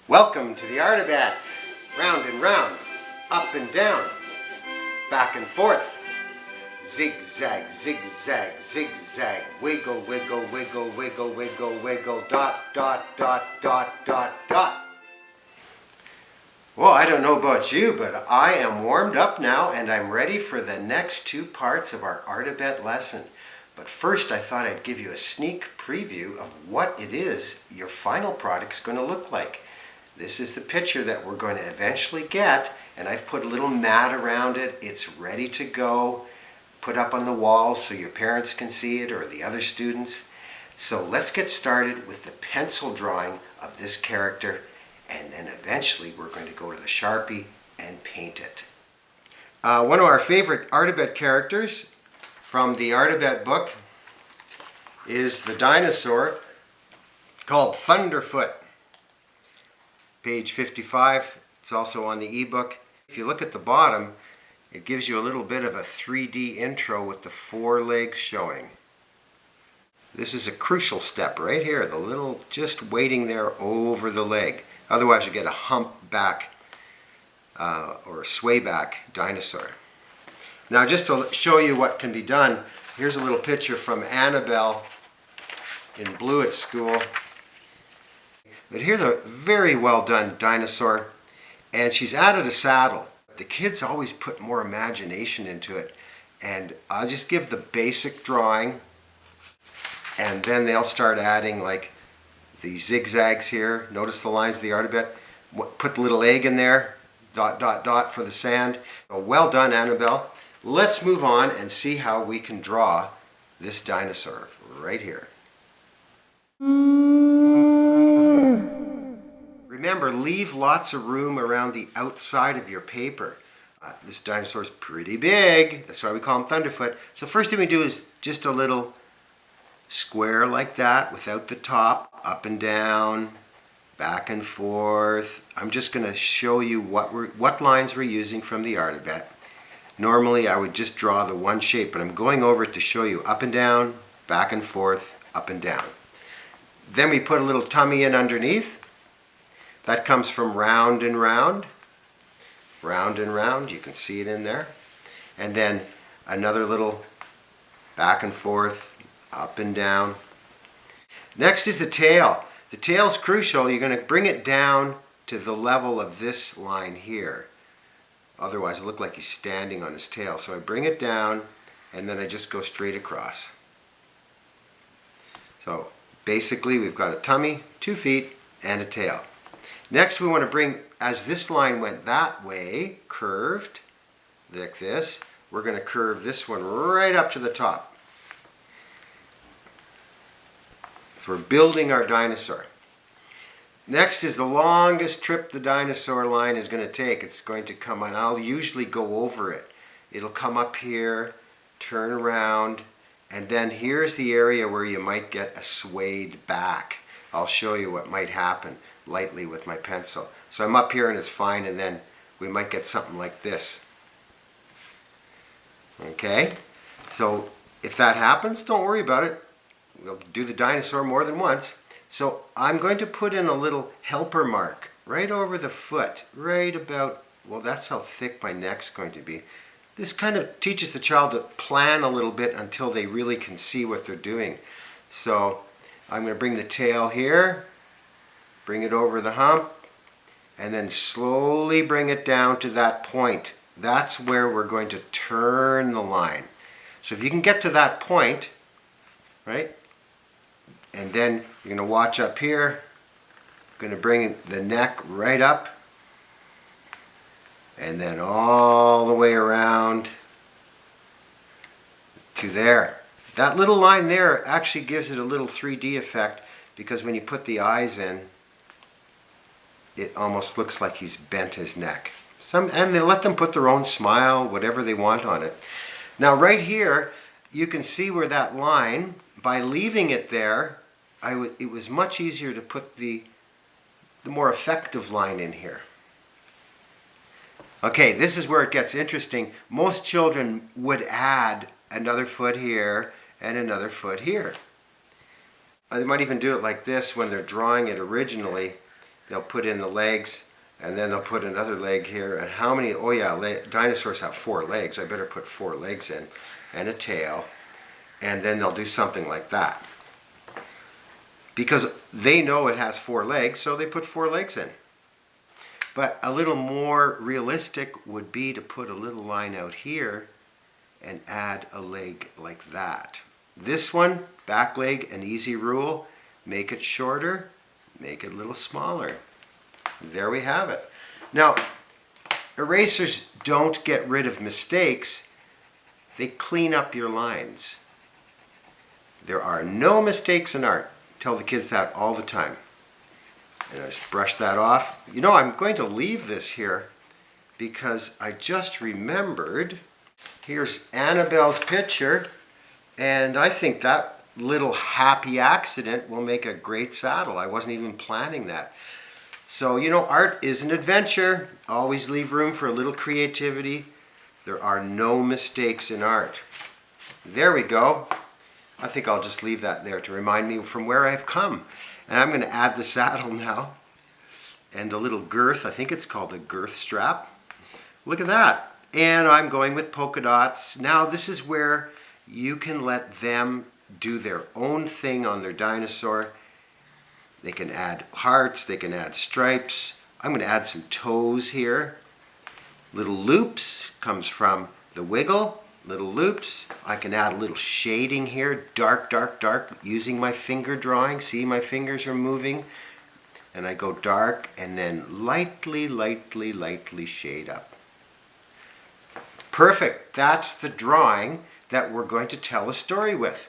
Welcome to the Artabet. Round and round, up and down, back and forth. Zigzag, zigzag, zigzag, wiggle, wiggle, wiggle, wiggle, wiggle, wiggle, dot, dot, dot, dot, dot, dot. Well, I don't know about you, but I am warmed up now and I'm ready for the next two parts of our Artabet lesson. But first I thought I'd give you a sneak preview of what it is your final product's going to look like. This is the picture that we're going to eventually get, and I've put a little mat around it. It's ready to go, put up on the wall so your parents can see it or the other students. So let's get started with the pencil drawing of this character, and then eventually we're going to go to the Sharpie and paint it. One of our favorite Artabet characters from the Artabet book is the dinosaur called Thunderfoot. Page 55, it's also on the ebook. If you look at the bottom, it gives you a little bit of a 3D intro with the four legs showing. This is a crucial step right here, the little just waiting there over the leg. Otherwise you get a humpback or a sway back dinosaur. Now just to show you what can be done, here's a little picture from Annabelle in blue at school. But here's a very well done dinosaur, and she's added a saddle. The kids always put more imagination into it, and I'll just give the basic drawing, and then they'll start adding like the zigzags here. Notice the lines of the Artabet. Put the little egg in there, dot, dot, dot for the sand. Well done, Annabelle. Let's move on and see how we can draw this dinosaur right here. Remember, leave lots of room around the outside of your paper. This dinosaur is pretty big. That's why we call him Thunderfoot. So first thing we do is just a little square like that without the top, up and down, back and forth. I'm just going to show you what lines we're using from the Artabet. Normally I would just draw the one shape, but I'm going over it to show you up and down, back and forth, up and down. Then we put a little tummy in underneath. That comes from round and round. Round and round, you can see it in there. And then another little back and forth, up and down. Next is the tail. The tail is crucial. You're going to bring it down to the level of this line here. Otherwise it looks like he's standing on his tail. So I bring it down and then I just go straight across. So basically we've got a tummy, 2 feet, and a tail. Next we want to bring, as this line went that way, curved, like this, we're going to curve this one right up to the top. So we're building our dinosaur. Next is the longest trip the dinosaur line is going to take. It's going to come on, I'll usually go over it. It'll come up here, turn around, and then here's the area where you might get a swayed back. I'll show you what might happen lightly with my pencil. So I'm up here and it's fine, and then we might get something like this. Okay? So if that happens, don't worry about it. We'll do the dinosaur more than once. So I'm going to put in a little helper mark right over the foot, right about, well, that's how thick my neck's going to be. This kind of teaches the child to plan a little bit until they really can see what they're doing. So I'm going to bring the tail here, bring it over the hump, and then slowly bring it down to that point. That's where we're going to turn the line. So if you can get to that point, right, and then you're going to watch up here, going to bring the neck right up, and then all the way around to there. That little line there actually gives it a little 3D effect, because when you put the eyes in, it almost looks like he's bent his neck. And they let them put their own smile, whatever they want on it. Now right here, you can see where that line, by leaving it there, it was much easier to put the more effective line in here. Okay, this is where it gets interesting. Most children would add another foot here and another foot here. They might even do it like this when they're drawing it originally. they'll put in the legs, and then they'll put another leg here. And how many, oh yeah, dinosaurs have 4 legs. I better put 4 legs in, and a tail. And then they'll do something like that. Because they know it has 4 legs, so they put 4 legs in. But a little more realistic would be to put a little line out here and add a leg like that. This one, back leg, an easy rule. Make it shorter, make it a little smaller. There we have it. Now, erasers don't get rid of mistakes. They clean up your lines. There are no mistakes in art. Tell the kids that all the time. And I just brush that off. You know, I'm going to leave this here because I just remembered. Here's Annabelle's picture, and I think that little happy accident will make a great saddle. I wasn't even planning that. So, you know, art is an adventure. Always leave room for a little creativity. There are no mistakes in art. There we go. I think I'll just leave that there to remind me from where I've come. And I'm going to add the saddle now. And a little girth. I think it's called a girth strap. Look at that. And I'm going with polka dots. Now this is where you can let them do their own thing on their dinosaur. They can add hearts, they can add stripes. I'm going to add some toes here. Little loops comes from the wiggle. Little loops. I can add a little shading here, dark, dark, dark, using my finger drawing. See, my fingers are moving. And I go dark and then lightly, lightly, lightly shade up. Perfect. That's the drawing that we're going to tell a story with.